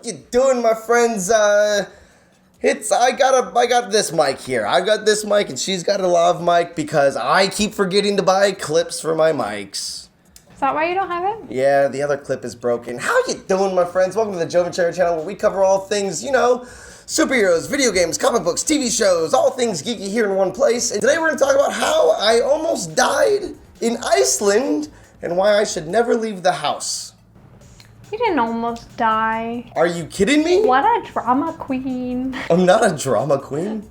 you doing, my friends? I got this mic here. I got this mic, and she's got a lav mic because I keep forgetting to buy clips for my mics. Is that why you don't have it? Yeah, the other clip is broken. How you doing, my friends? Welcome to the Jovenshire channel, where we cover all things, superheroes, video games, comic books, TV shows, all things geeky here in one place. And today we're going to talk about how I almost died in Iceland and why I should never leave the house. You didn't almost die. Are you kidding me? What a drama queen. I'm not a drama queen.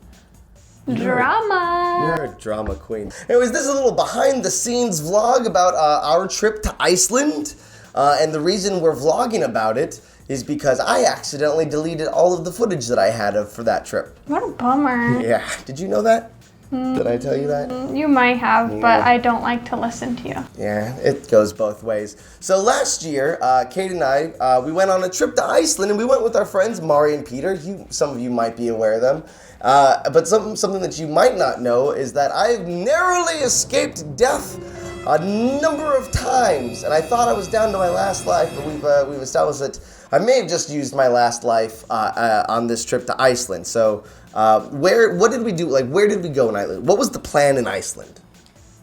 Drama. You're a drama queen. Anyways, this is a little behind the scenes vlog about our trip to Iceland. And the reason we're vlogging about it is because I accidentally deleted all of the footage that I had for that trip. What a bummer. Yeah, did you know that? Did I tell you that? You might have, but I don't like to listen to you. Yeah, it goes both ways. So last year, Kate and I, we went on a trip to Iceland, and we went with our friends Mari and Peter. Some of you might be aware of them. But something that you might not know is that I've narrowly escaped death a number of times, and I thought I was down to my last life, but we've established that I may have just used my last life on this trip to Iceland. So, what did we do? Like, where did we go in Iceland? What was the plan in Iceland?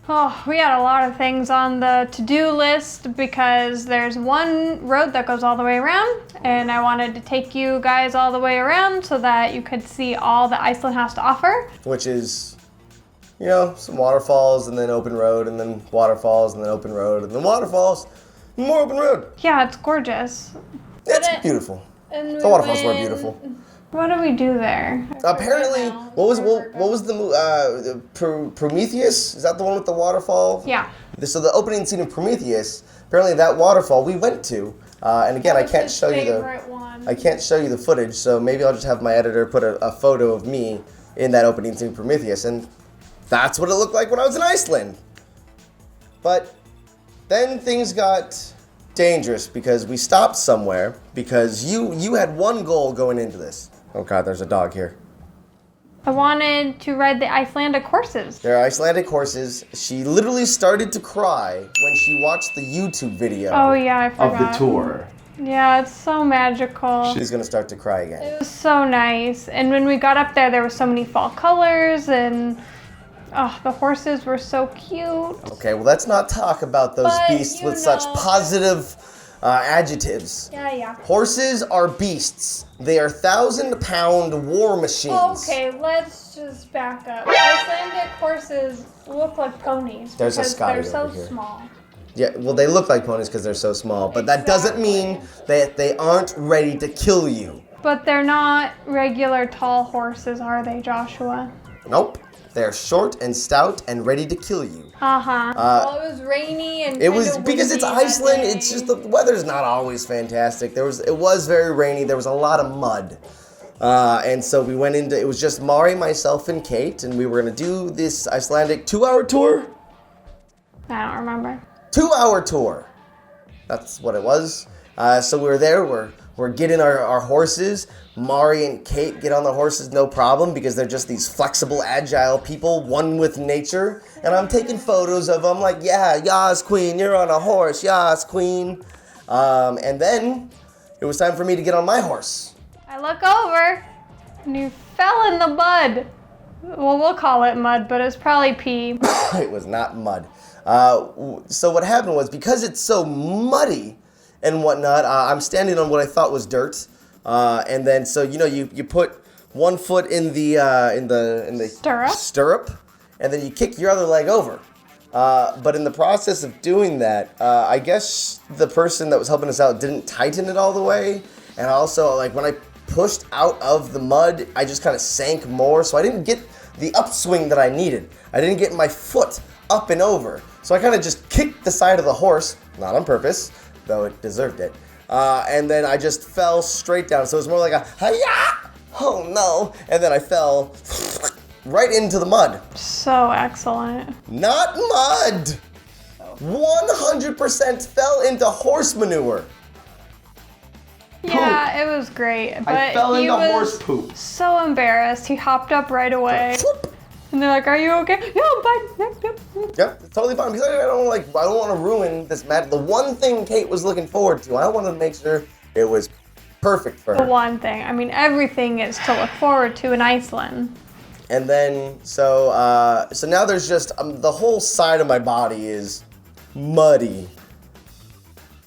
Oh, we had a lot of things on the to-do list because there's one road that goes all the way around, and I wanted to take you guys all the way around so that you could see all that Iceland has to offer. Which is, some waterfalls, and then open road, and then waterfalls, and then open road, and then waterfalls, and more open road. Yeah, it's gorgeous. It's beautiful. The waterfalls were beautiful. What do we do there? Apparently, what was the Prometheus? Is that the one with the waterfall? Yeah. So the opening scene of Prometheus, apparently that waterfall we went to, and again I can't show you the footage. So maybe I'll just have my editor put a photo of me in that opening scene of Prometheus, and that's what it looked like when I was in Iceland. But then things got dangerous because we stopped somewhere because you had one goal going into this. Oh God, there's a dog here. I wanted to ride the Icelandic horses. They're Icelandic horses. She literally started to cry when she watched the YouTube video. Oh yeah, I forgot. Of the tour. Yeah, it's so magical. She's gonna start to cry again. It was so nice. And when we got up there were so many fall colors, and the horses were so cute. Okay, well let's not talk about those beasts with such positive adjectives. Yeah. Horses are beasts. They are 1,000-pound war machines. Okay, let's just back up. Icelandic horses look like ponies There's a because Scotty they're so over here. small. Yeah, well they look like ponies because they're so small, but that doesn't mean that they aren't ready to kill you. But they're not regular tall horses, are they, Joshua? Nope. They're short and stout and ready to kill you. Well, it was rainy and it was because it's Iceland. It's just the weather's not always fantastic. It was very rainy. There was a lot of mud, and so we went into. It was just Mari, myself, and Kate, and we were gonna do this Icelandic 2-hour tour. I don't remember. 2-hour tour. That's what it was. So we were there. We're getting our horses. Mari and Kate get on the horses no problem because they're just these flexible, agile people, one with nature. And I'm taking photos of them like, yeah, yas, queen, you're on a horse, yas, queen. And then it was time for me to get on my horse. I look over and you fell in the mud. Well, we'll call it mud, but it's probably pee. It was not mud. So what happened was because it's so muddy and whatnot, I'm standing on what I thought was dirt. And then, so you put one foot in the stirrup, and then you kick your other leg over. But in the process of doing that, I guess the person that was helping us out didn't tighten it all the way, and also when I pushed out of the mud, I just kind of sank more, so I didn't get the upswing that I needed. I didn't get my foot up and over, so I kind of just kicked the side of the horse, not on purpose, though it deserved it. And then I just fell straight down. So it was more like a, hi-ya! Oh no. And then I fell right into the mud. So excellent. Not mud! 100% fell into horse manure. Yeah, it was great. But I fell he into was horse poop. so embarrassed. He hopped up right away. And they're like, "Are you okay?" "Yeah, I'm fine." Yep, it's totally fine because I don't want to ruin this match. The one thing Kate was looking forward to, I wanted to make sure it was perfect for The her. one thing. I mean, everything is to look forward to in Iceland. And then, so now there's just, the whole side of my body is muddy,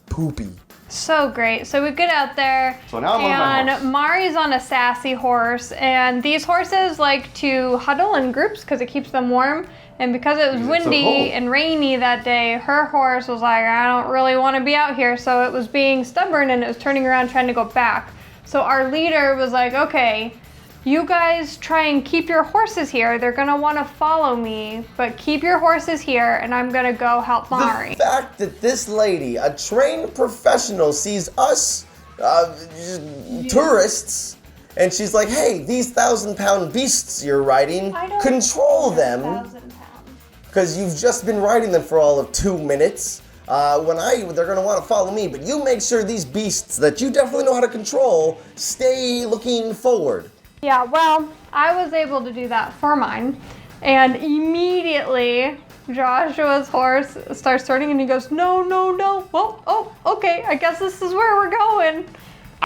poopy. So great. So we get out there, So now I'm on my horse. and Mari's on a sassy horse, and these horses like to huddle in groups because it keeps them warm. And because it was Because it's so windy cold. and rainy that day, her horse was like, I don't really want to be out here. So it was being stubborn and it was turning around trying to go back. So our leader was like, okay, you guys try and keep your horses here. They're going to want to follow me, but keep your horses here and I'm going to go help Mari. The fact that this lady, a trained professional, sees us tourists, and she's like, hey, these 1,000-pound beasts you're riding, control them, 1,000 pounds. because you've just been riding them for all of 2 minutes. They're gonna want to follow me, but you make sure these beasts that you definitely know how to control stay looking forward. Yeah, well, I was able to do that for mine. And immediately, Joshua's horse starts turning and he goes, no, no, no. Well, oh, okay, I guess this is where we're going.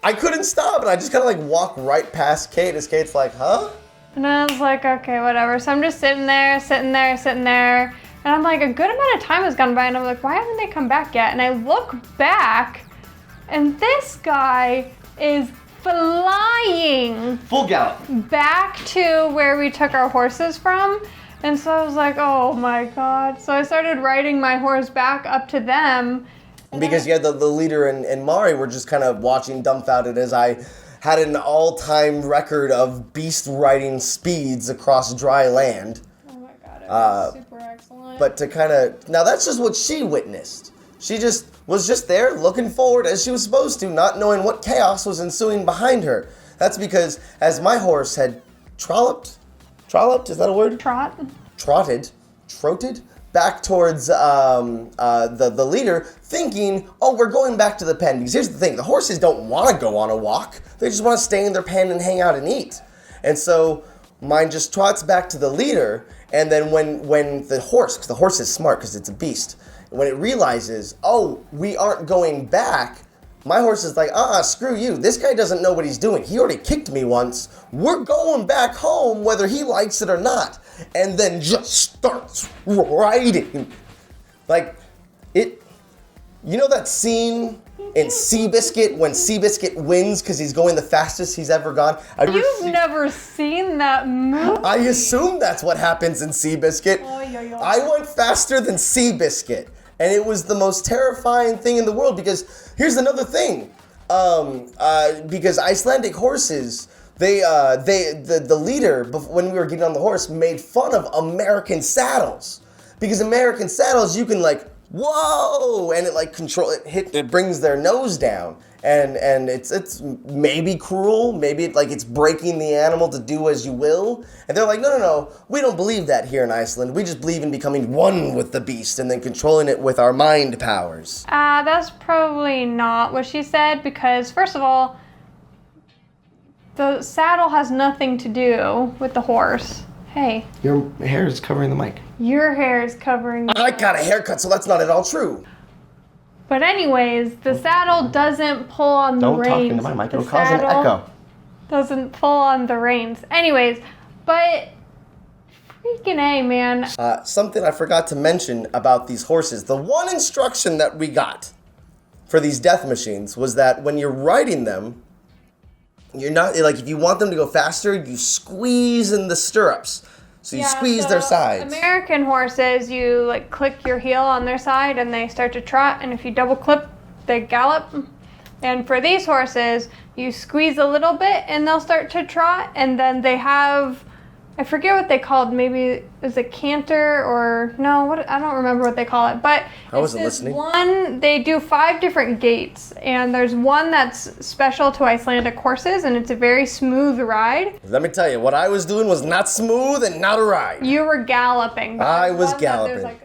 I couldn't stop, and I just kind of like walk right past Kate, as Kate's like, huh? And I was like, okay, whatever. So I'm just sitting there. And I'm like, a good amount of time has gone by. And I'm like, why haven't they come back yet? And I look back, and this guy is flying Full gallop. back to where we took our horses from. And so I was like, oh my God. So I started riding my horse back up to them. Because the leader and Mari were just kind of watching dumbfounded as I had an all-time record of beast riding speeds across dry land. Oh my God, it was super excellent. But to kind of, now that's just what she witnessed. She just was just there looking forward as she was supposed to, not knowing what chaos was ensuing behind her. That's because as my horse had trolloped, is that a word? Trotted back towards the leader, thinking, oh, we're going back to the pen. Because here's the thing, the horses don't want to go on a walk. They just want to stay in their pen and hang out and eat. And so mine just trots back to the leader, and then when the horse, because the horse is smart because it's a beast, when it realizes, oh, we aren't going back, my horse is like, screw you. This guy doesn't know what he's doing. He already kicked me once. We're going back home whether he likes it or not. And then just starts riding. Like, it, you know that scene in Seabiscuit when Seabiscuit wins because he's going the fastest he's ever gone? You've never seen that movie. I assume that's what happens in Seabiscuit. I went faster than Seabiscuit. And it was the most terrifying thing in the world because here's another thing. Because Icelandic horses, the leader, when we were getting on the horse, made fun of American saddles. Because American saddles, you can like, whoa, and it like it brings their nose down. And it's maybe cruel, maybe it's breaking the animal to do as you will. And they're like, no, we don't believe that here in Iceland. We just believe in becoming one with the beast and then controlling it with our mind powers. That's probably not what she said because, first of all, the saddle has nothing to do with the horse. Hey. Your hair is covering the mic. Your hair is covering the I got a haircut, so that's not at all true. But anyways, the saddle doesn't pull on the reins. Don't talk into my mic, it'll cause an echo. Doesn't pull on the reins. Anyways, but freaking A, man. Something I forgot to mention about these horses. The one instruction that we got for these death machines was that when you're riding them, you're not, like, if you want them to go faster, you squeeze in the stirrups. So you squeeze their sides. American horses, you like click your heel on their side and they start to trot, and if you double clip, they gallop. And for these horses, you squeeze a little bit and they'll start to trot, and then they have, I forget what they called, maybe is it canter or no, I don't remember what they call it, but I wasn't listening. They do 5 different gaits, and there's one that's special to Icelandic horses, and it's a very smooth ride. Let me tell you, what I was doing was not smooth and not a ride. You were galloping. I was galloping.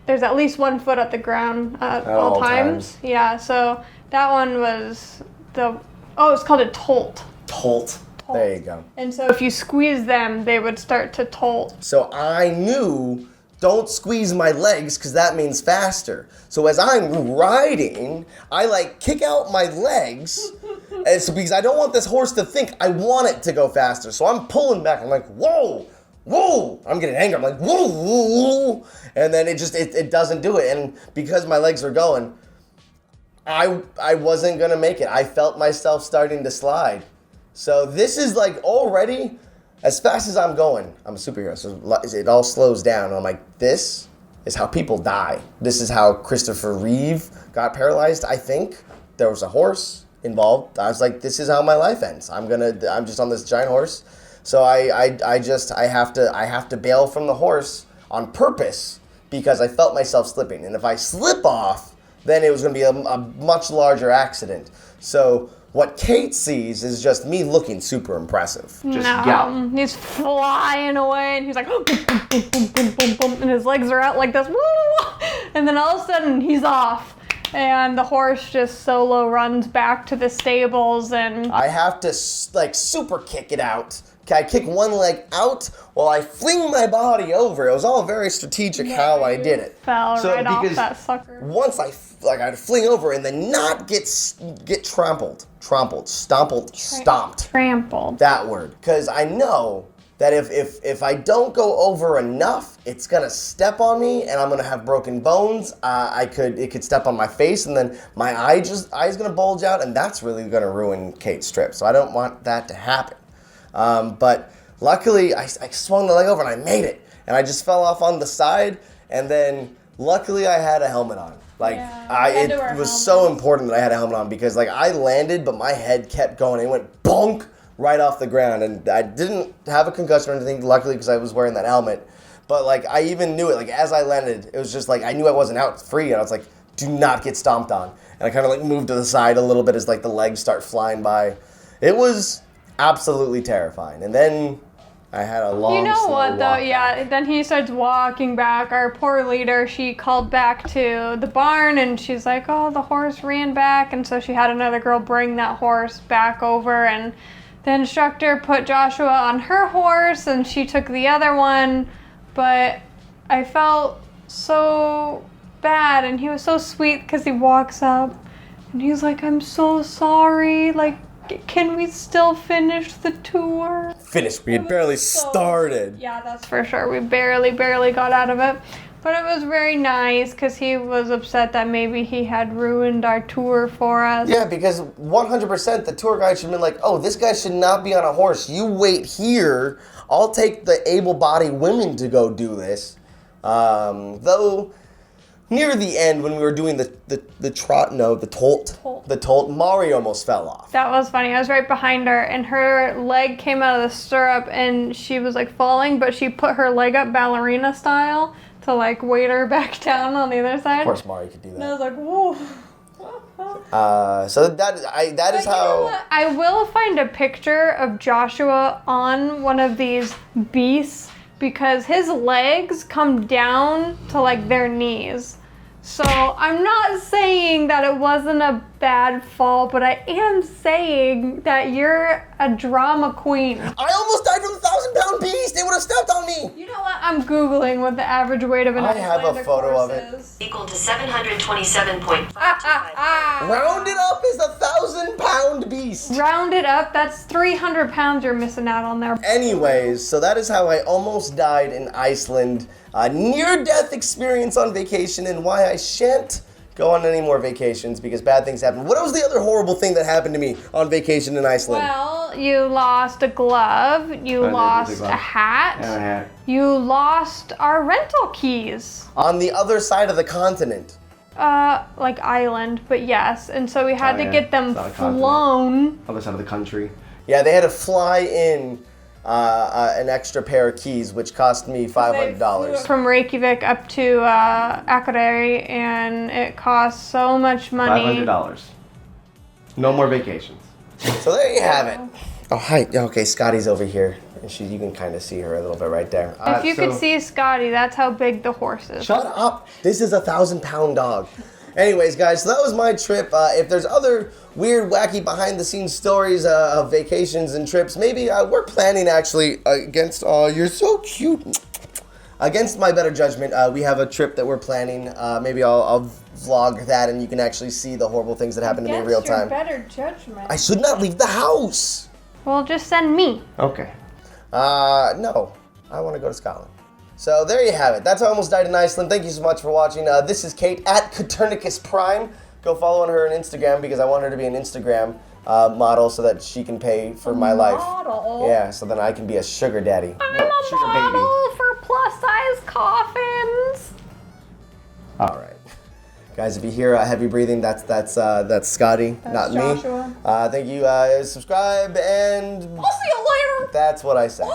There's at least 1 foot at the ground at all times. Yeah, so that one was it's called a tolt. Tolt. There you go. And so if you squeeze them, they would start to tolt. So I knew, don't squeeze my legs because that means faster. So as I'm riding, I like kick out my legs It's because I don't want this horse to think I want it to go faster. So I'm pulling back. I'm like, whoa, whoa. I'm getting angry. I'm like, whoa, whoa, whoa. And then it doesn't do it. And because my legs are going, I wasn't going to make it. I felt myself starting to slide. So this is like already, as fast as I'm going, I'm a superhero. So it all slows down. And I'm like, this is how people die. This is how Christopher Reeve got paralyzed, I think. There was a horse involved. I was like, this is how my life ends. I'm just on this giant horse. So I have to bail from the horse on purpose because I felt myself slipping. And if I slip off, then it was going to be a much larger accident. So what Kate sees is just me looking super impressive. He's flying away, and he's like, boom, boom, boom, boom, boom, boom, boom, and his legs are out like this, woo! And then all of a sudden, he's off, and the horse just solo runs back to the stables, and I have to like super kick it out. I kick one leg out while I fling my body over. It was all very strategic how I did it. Fell right off that sucker. Once I'd fling over and then not get stomped. That word. Because I know that if I don't go over enough, it's gonna step on me and I'm gonna have broken bones. It could step on my face and then my eye's gonna bulge out, and that's really gonna ruin Kate's trip. So I don't want that to happen. But luckily, I swung the leg over and I made it. And I just fell off on the side. And then luckily, I had a helmet on. It was so important that I had a helmet on because I landed, but my head kept going. It went bonk right off the ground. And I didn't have a concussion or anything, luckily, because I was wearing that helmet. But I even knew it. As I landed, it was just I knew I wasn't out free. And I was like, do not get stomped on. And I kind of moved to the side a little bit as the legs start flying by. It was absolutely terrifying. And then I had a long, slow walk. Yeah, then he starts walking back. Our poor leader, she called back to the barn and she's like, oh, the horse ran back. And so she had another girl bring that horse back over, and the instructor put Joshua on her horse and she took the other one. But I felt so bad, and he was so sweet because he walks up and he's like, I'm so sorry, can we still finish the tour? Finished. We had barely started. Yeah, that's for sure. We barely got out of it. But it was very nice because he was upset that maybe he had ruined our tour for us. Yeah, because 100% the tour guide should have been like, oh, this guy should not be on a horse. You wait here. I'll take the able-bodied women to go do this. Though near the end, when we were doing the tolt, Mari almost fell off. That was funny. I was right behind her, and her leg came out of the stirrup, and she was falling, but she put her leg up ballerina style to weight her back down on the other side. Of course, Mari could do that. And I was like, whoa. So that is how. You know what? I will find a picture of Joshua on one of these beasts because his legs come down to their knees. So I'm not saying that it wasn't a bad fall, but I am saying that you're a drama queen. I almost died from the 1,000-pound beast. They would have stepped on me. You know what? I'm Googling what the average weight of an Icelandic I have a photo of it. is. Equal to 727.5. Rounded up is a 1,000-pound beast. Rounded up, that's 300 pounds you're missing out on there. Anyways, so that is how I almost died in Iceland. A near-death experience on vacation, and why I shan't go on any more vacations because bad things happen. What was the other horrible thing that happened to me on vacation in Iceland? Well, you lost a glove, you lost a hat, and a hat. You lost our rental keys. On the other side of the continent. Island, but yes. And so we had to get them flown. Other side of the country. Yeah, they had to fly in an extra pair of keys, which cost me $500. From Reykjavik up to Akureyri, and it cost so much money. $500. No more vacations. So there you have it. Oh, hi. Okay, Scotty's over here. You can kind of see her a little bit right there. If you could see Scotty, that's how big the horse is. Shut up. This is a 1,000-pound dog. Anyways, guys, so that was my trip. If there's other weird, wacky, behind-the-scenes stories of vacations and trips, maybe we're planning, actually, against... Oh, you're so cute. Against my better judgment, we have a trip that we're planning. Maybe I'll vlog that, and you can actually see the horrible things that happen to me in real time. Better judgment. I should not leave the house. Well, just send me. Okay. No, I want to go to Scotland. So there you have it. That's how I almost died in Iceland. Thank you so much for watching. This is Kate at Copernicus Prime. Go follow her on Instagram because I want her to be an Instagram model so that she can pay for my life. Model. Yeah, so then I can be a sugar daddy. I'm a sugar model for plus-size coffins. All right. Guys, if you hear heavy breathing, that's Scotty, not Joshua. me. Thank you. Subscribe and I'll see you later. that's what I said.